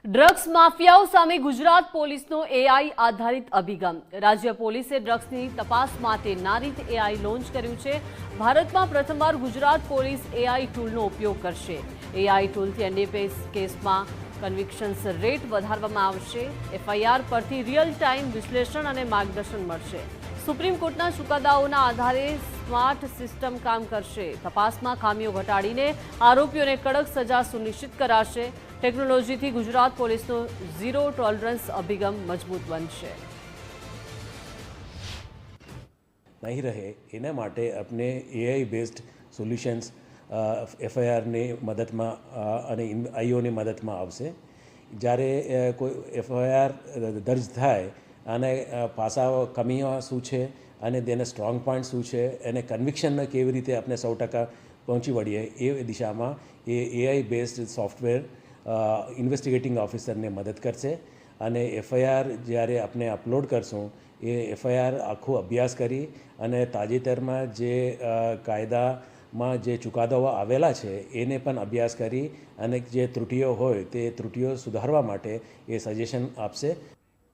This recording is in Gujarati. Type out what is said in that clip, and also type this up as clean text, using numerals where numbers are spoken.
ડ્રગ્સ માફિયાઓ સામે ગુજરાત પોલીસનો એઆઈ આધારિત અભિગમ। રાજ્ય પોલીસે ડ્રગ્સની તપાસ માટે નારીત એઆઈ લોન્ચ કર્યું છે। ભારતમાં પ્રથમવાર ગુજરાત પોલીસ એઆઈ ટૂલનો ઉપયોગ કરશે। એઆઈ ટૂલથી એનડીપીએસ કેસમાં કન્વિક્શન્સ રેટ વધારવામાં આવશે। એફઆઈઆર પરથી રિયલ ટાઈમ વિશ્લેષણ અને માર્ગદર્શન મળશે। સુપ્રીમ કોર્ટના ચુકાદાઓના આધારે સ્માર્ટ સિસ્ટમ કામ કરશે। તપાસમાં ખામીઓ ઘટાડીને આરોપીઓને કડક સજા સુનિશ્ચિત કરાશે। ટેકનોલોજીથી ગુજરાત પોલીસનો ઝીરો ટોલરન્સ અભિગમ મજબૂત બનશે। नहीं रहे एना माटे अपने एआई बेस्ड सोल्यूशन्स एफआईआर ने मदद में अने आईओ ने मदद में आवशे। જ્યારે કોઈ એફઆઈઆર દર્જ થાય અને પાસા કમીઓ શું છે અને તેને સ્ટ્રોંગ પોઈન્ટ શું છે અને કન્વિક્શનમાં કેવી રીતે આપણે 100% પહોંચી વળીએ એ દિશામાં એ એઆઈ બેઝડ સોફ્ટવેર ઇન્વેસ્ટિગેટિંગ ઓફિસરને મદદ કરશે। અને એફઆઈઆર જ્યારે આપણે અપલોડ કરશું એ એફઆઈઆર આખું અભ્યાસ કરી અને તાજેતરમાં જે કાયદામાં જે ચુકાદાઓ આવેલા છે એને પણ અભ્યાસ કરી અને જે ત્રુટિઓ હોય તે ત્રુટિઓ સુધારવા માટે એ સજેશન આપશે।